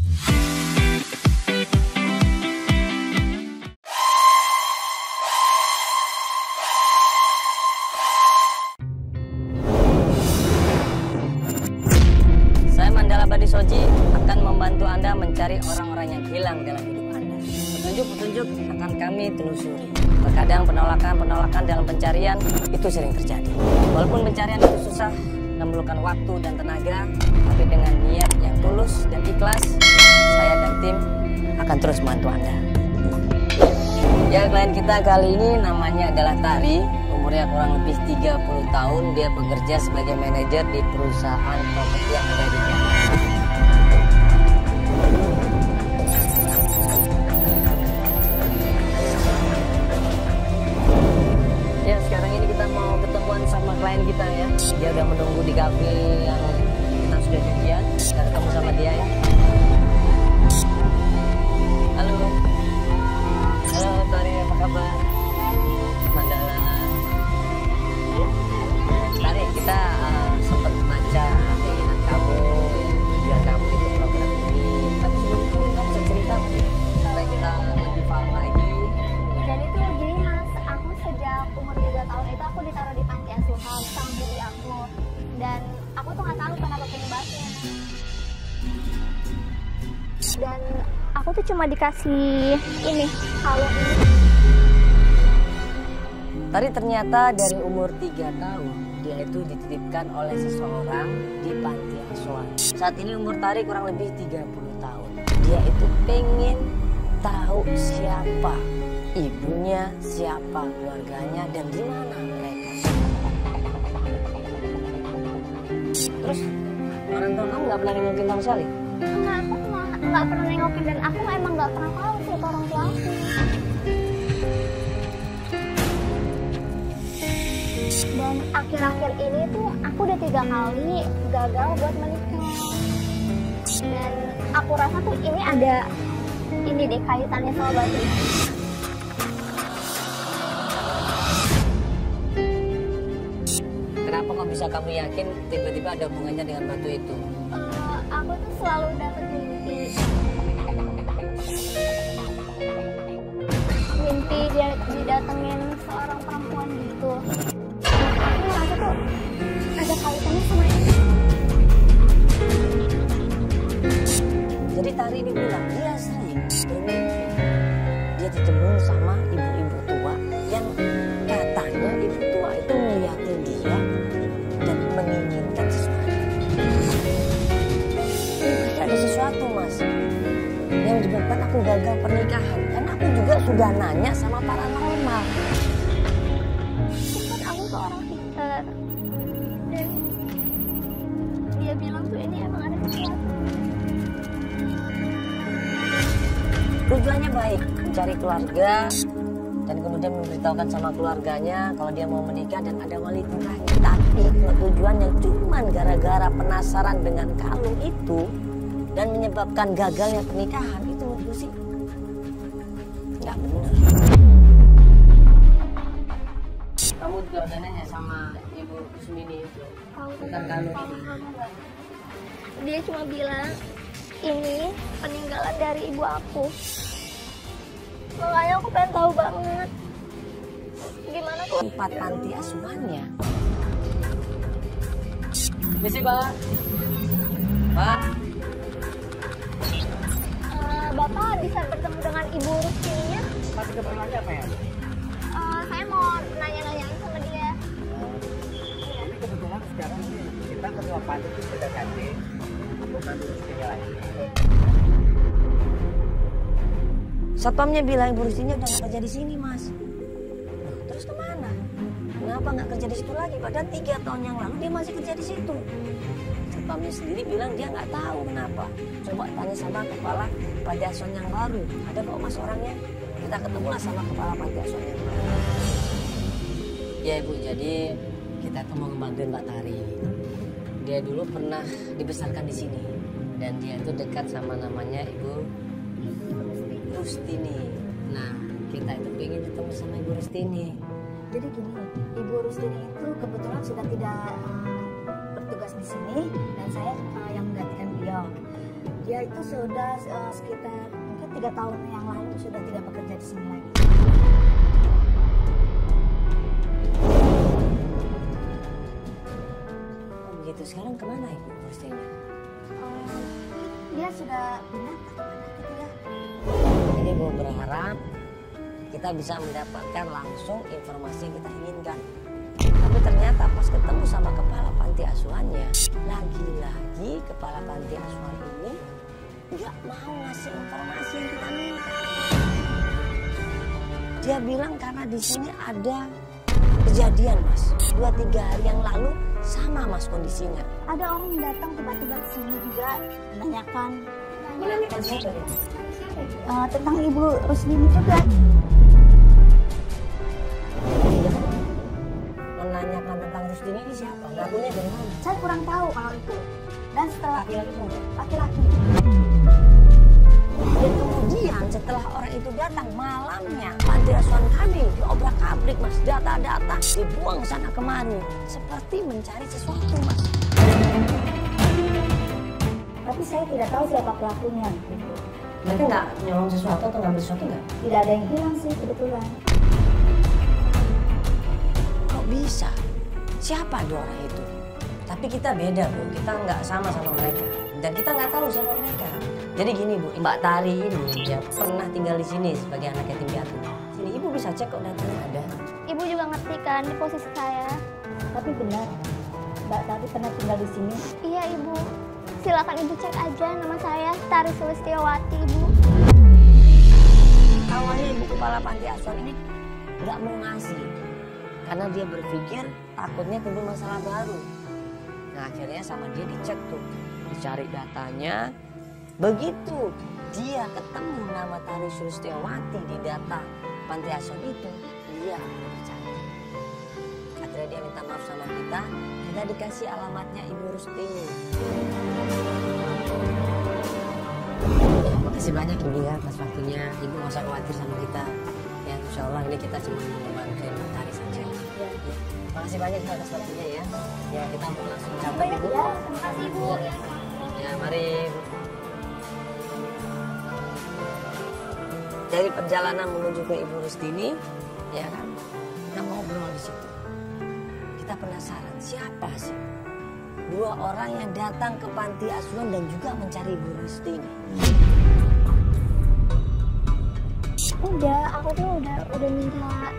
Saya Mandala Badi Soji akan membantu Anda mencari orang-orang yang hilang dalam hidup Anda. Petunjuk-petunjuk akan kami telusuri. Terkadang penolakan dalam pencarian itu sering terjadi. Walaupun pencarian itu susah, memerlukan waktu dan tenaga, tapi dengan niat yang tulus dan ikhlas, saya dan tim akan terus membantu Anda. Ya, klien kita kali ini namanya adalah Tari. Umurnya kurang lebih 30 tahun. Dia bekerja sebagai manajer di perusahaan properti yang ada di Jakarta. Ya, sekarang ini kita mau ketemuan sama klien kita ya. Dia udah menunggu di kafe yang kita sudah janjian. Kita ketemu sama dia ya. Halo. Halo Tari, apa kabar? Mandala. Tari, kita sempat baca keinginan kamu ya, biar kamu ikut program ini. Tapi sebelum itu kamu bisa cerita supaya kita lebih paham lagi. Jadi tuh gini Mas, aku sejak umur 3 tahun itu aku ditaruh di panti asuhan sama bibi aku. Dan aku tuh nggak tahu kenapa penyebabnya. Dan aku tuh cuma dikasih ini, kalung ini. Tari ternyata dari umur 3 tahun dia itu dititipkan oleh seseorang di panti asuhan. Saat ini umur Tari kurang lebih 30 tahun. Dia itu pengen tahu siapa ibunya, siapa keluarganya, dan di mana mereka. Terus orang tua kamu nggak pernah nengokin kamu sekali? Enggak, aku nggak pernah nengokin dan aku emang nggak pernah tahu siapa orang tua aku. Dan akhir-akhir ini tuh aku udah 3 kali gagal buat menikah. Dan aku rasa tuh ini ada ini deh kaitannya sama batu. Kenapa kok bisa kamu yakin tiba-tiba ada hubungannya dengan batu itu? Aku tuh selalu dapet mimpi dia didatengin seorang perempuan gitu. Aku ngerasa tuh ada kaitannya sama ini. Jadi Tari ini bilang dia sering bermimpi dia ditemui sama ibu-ibu tua yang katanya ibu tua itu ngeliatin dia dan menginginkan sesuatu. Ada sesuatu Mas yang menyebabkan aku gagal pernikahan, karena aku juga sudah nanya sama paranormal. Kan aku tuh orang pintar dan dia bilang tuh ini emang ada sesuatu. Tujuannya baik, mencari keluarga dan kemudian memberitahukan sama keluarganya kalau dia mau menikah dan ada wali nikahnya. Tapi tujuannya cuma gara-gara penasaran dengan kalung itu dan menyebabkan gagalnya pernikahan, itu menurutku sih nggak benar. Kamu juga udah nanya sama Ibu Kusmini itu tentang kalung ini? Dia cuma bilang ini peninggalan dari ibu aku. Makanya aku pengen tahu banget gimana kok Tempat panti asuhannya. Misi Pak. Pak. Bapak bisa bertemu dengan Ibu Rustininya? Masih keperluannya apa ya? Saya mau nanya-nanyain sama dia. Ini kebetulan sekarang kita ketua panti itu sudah ganti, bukan Rustini lagi. Satpamnya bilang Ibu Rustini udah nggak kerja di sini Mas. Loh, terus kemana? Kenapa nggak kerja di situ lagi? Padahal 3 tahun yang lalu dia masih kerja di situ. Satpamnya sendiri bilang dia nggak tahu kenapa. Coba tanya sama kepala panti asuhan yang baru. Ada kok Mas orangnya? Kita ketemulah sama kepala panti asuhan yang baru. Ya Ibu, jadi kita tuh mau ngebantuin Mbak Tari. Dia dulu pernah dibesarkan di sini dan dia itu dekat sama namanya Ibu Rustini. Nah, kita itu pengen ketemu sama Ibu Rustini. Jadi gini, Ibu Rustini itu kebetulan sudah tidak bertugas di sini dan saya yang menggantikan beliau. Dia itu sudah sekitar mungkin 3 tahun yang lalu sudah tidak bekerja di sini lagi. Oh begitu, sekarang kemana Ibu Rustinya? Dia sudah pindah ke mana gitu ya. Jadi Ibu berharap kita bisa mendapatkan langsung informasi yang kita inginkan. Tapi ternyata pas ketemu sama kepala panti asuhannya, lagi-lagi kepala panti asuhan ini nggak mau ngasih informasi yang kita minta. Dia bilang karena di sini ada kejadian Mas, 2-3 hari yang lalu sama Mas kondisinya. Ada orang yang datang tiba-tiba ke sini juga menanyakan tentang Ibu Rusdini juga. Menanyakan tentang Rusdini ini siapa? Ngakunya dari mana? Saya kurang tahu kalau itu. Dan setelah laki-laki. Dan kemudian setelah orang itu datang malamnya, panti asuhan kami diobrak-abrik Mas, data-data dibuang sana kemari, seperti mencari sesuatu Mas. Tapi saya tidak tahu siapa pelakunya. Mereka nggak nyolong sesuatu atau ngambil sesuatu nggak? Tidak ada yang hilang sih kebetulan. Kok bisa? Siapa 2 orang itu? Tapi kita beda Bu, kita nggak sama mereka. Dan kita nggak tahu siapa mereka. Jadi gini Bu, Mbak Tari ini dia pernah tinggal di sini sebagai anak yatim piatu. Sini Ibu bisa cek kok datanya ada. Ibu juga ngerti kan di posisi saya. Tapi benar, Mbak Tari pernah tinggal di sini. Iya Ibu. Silakan Ibu cek aja nama saya Tari Sulistiawati Ibu. Awalnya Ibu kepala panti asuhan ini nggak mau ngasih. Karena dia berpikir takutnya timbul masalah baru. Nah akhirnya sama dia dicek tuh, dicari datanya. Begitu dia ketemu nama Tari Sulistiawati di data panti asuhan itu, dia percaya. Akhirnya dia minta maaf sama kita dikasih alamatnya Ibu Rustini. Makasih banyak Ibu ya atas waktunya. Ibu nggak usah khawatir sama kita. Ya insya Allah ini kita cuma membantu Ibu Tari saja. Ya. Makasih banyak atas waktunya ya. Ya kita langsung capai Ibu. Ya, terima kasih Ibu. Ya mari Ibu. Dari perjalanan menuju ke Ibu Rustini, ya kan, kita ngobrol di situ. Kita penasaran siapa sih 2 orang yang datang ke panti asuhan dan juga mencari Ibu Rustini. Aku tuh udah minta,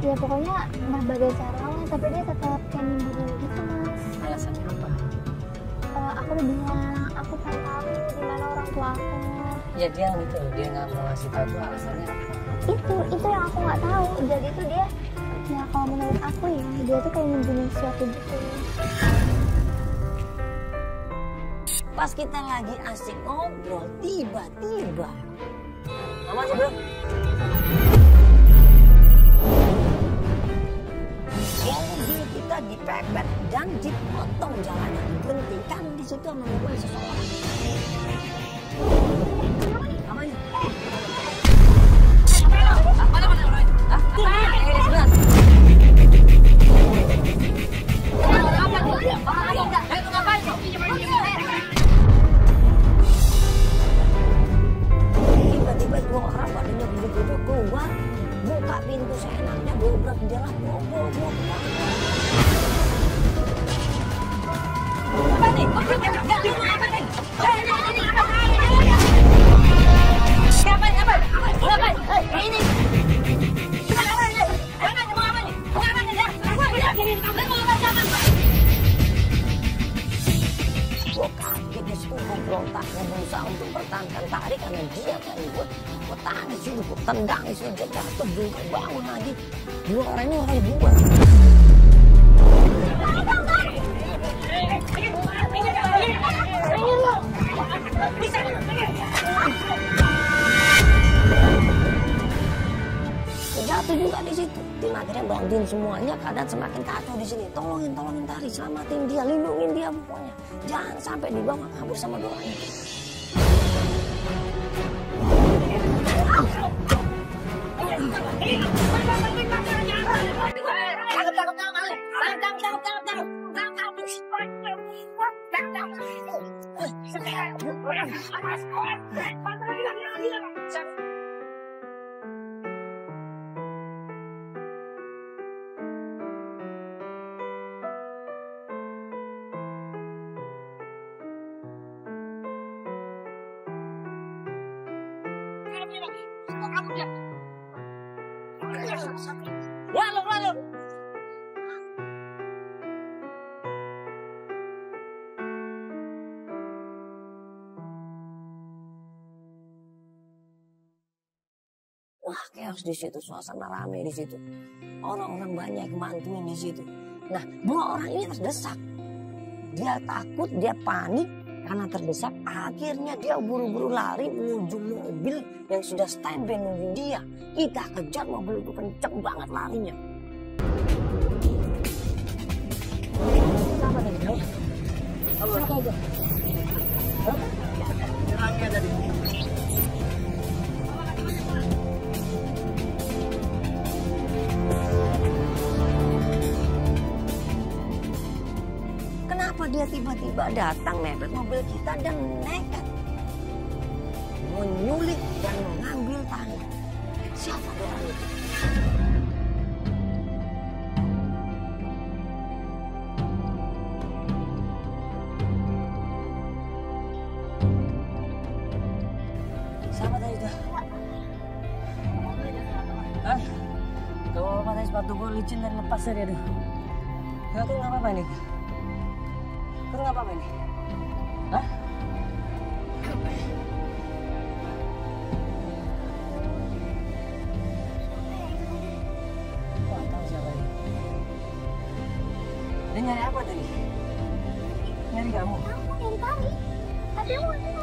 ya pokoknya berbagai cara lah, tapi dia tetap kayak nimbrung gitu Mas. Alasannya apa? Aku udah bilang, aku pengen tahu di mana orang tua aku. Ya dia gitu, dia nggak mau ngasih tahu tuh alasannya apa? Itu yang aku nggak tahu. Jadi itu dia, ya kalau menurut aku ya, dia tuh kayak nyembunyiin sesuatu gitu. Pas kita lagi asik ngobrol, tiba-tiba apa sih bro? Mobil kita dipepet dan dipotong jalannya, diberhentikan di situ menunggu seseorang. Apa ini? Tiba-tiba 2 orang badannya gede-gede keluar, buka pintu seenaknya, dobrak jendela, bobol. Apa nih? Ini. Gue kaget di situ, gue berontaknya berusaha untuk bertahankan Tari karena dia kan gue tangis itu, gue tendang itu, dia jatuh juga bangun lagi. 2 orang ini orang gue. Jatuh juga di situ. Tim akhirnya bantuin semuanya, keadaan semakin kacau di sini. Tolongin Tari, selamatin dia, lindungin dia pokoknya. Jangan sampai dibawa kabur sama 2 orang itu. Lalu. Wah, chaos di situ, suasana rame di situ. Orang-orang banyak yang bantuin di situ. Nah, dua orang ini terdesak. Dia takut, dia panik karena terdesak. Akhirnya dia buru-buru lari menuju mobil yang sudah standby nunggu dia. Kita kejar, mobil itu kenceng banget larinya. Apa tadi? Apa aja? Nyerangnya tadi. Kenapa dia tiba-tiba datang mepet mobil kita dan nekat menyulik dan mengambil tanah? Siapa orang itu? Siapa tadi itu? Hah? Kalau pakai sepatu gue licin dan lepas tadi, aduh. Aku nggak apa-apa nih. Itu nggak apa-apa ini? Hah? Wah, tahu siapa ini? Dia nyari apa tadi? Nyari kamu? Aku nyari tadi. Tapi aku nggak tahu.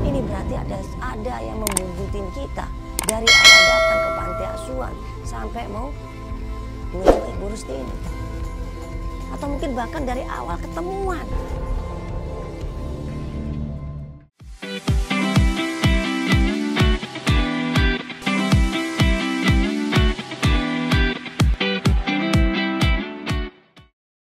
Ini berarti ada yang membujutin kita dari awal datang ke panti asuhan sampai mau menuju Ibu Rusti ini. Atau mungkin bahkan dari awal ketemuan.